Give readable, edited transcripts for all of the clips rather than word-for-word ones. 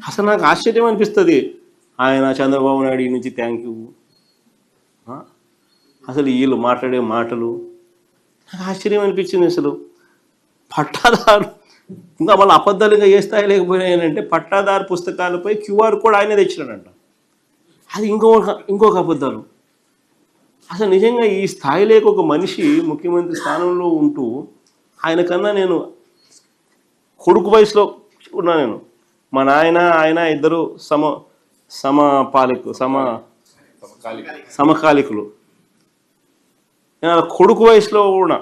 అసలు నాకు ఆశ్చర్యం అనిపిస్తుంది. ఆయన చంద్రబాబు నాయుడు నుంచి థ్యాంక్ యూ, అసలు వీళ్ళు మాట్లాడే మాటలు నాకు ఆశ్చర్యం అనిపించింది. అసలు పట్టాదారు ఇంకా మళ్ళీ అబద్ధాలు ఇంకా ఏ స్థాయి లేకపోయినాయనంటే పట్టాదారు పుస్తకాలపై క్యూఆర్ కోడ్ ఆయనే తెచ్చినాడంట. అది ఇంకొక అబద్ధాలు. అసలు నిజంగా ఈ స్థాయిలోకి ఒక మనిషి ముఖ్యమంత్రి స్థానంలో ఉంటూ ఆయన కన్నా నేను కొడుకు వయసులో ఉన్నా. నేను మా ఆయన ఇద్దరు సమకాలికులు. నేను కొడుకు వయసులో కూడా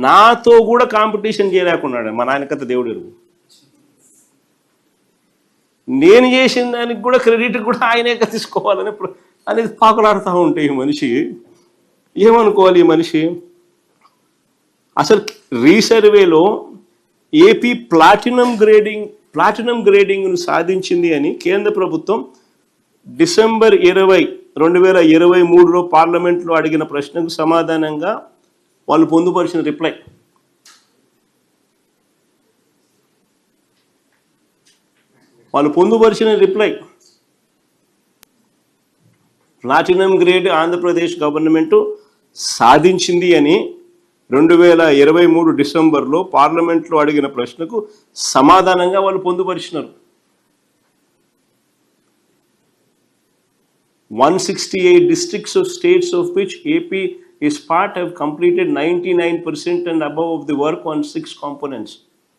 నాతో కూడా కాంపిటీషన్ చేయలేకున్నాడు. మా నాయన కథ దేవుడు ఎరుగు. నేను చేసిన దానికి కూడా క్రెడిట్ కూడా ఆయనే తీసుకోవాలని అనేది పాకులాడుతూ ఉంటే ఈ మనిషి ఏమనుకోవాలి? ఈ మనిషి అసలు రీసర్వేలో ఏపీ ప్లాటినం గ్రేడింగ్ను సాధించింది అని కేంద్ర ప్రభుత్వం డిసెంబర్ 20, 2023లో పార్లమెంట్లో అడిగిన ప్రశ్నకు సమాధానంగా వాళ్ళు పొందుపరిచిన reply. Platinum grade Andhra Pradesh government సాధించింది అని 2023 డిసెంబర్లో పార్లమెంట్లో అడిగిన ప్రశ్నకు సమాధానంగా వాళ్ళు పొందుపరిచినారు. 168 districts of states of which AP is part have completed 99% and above of the work on 6 components.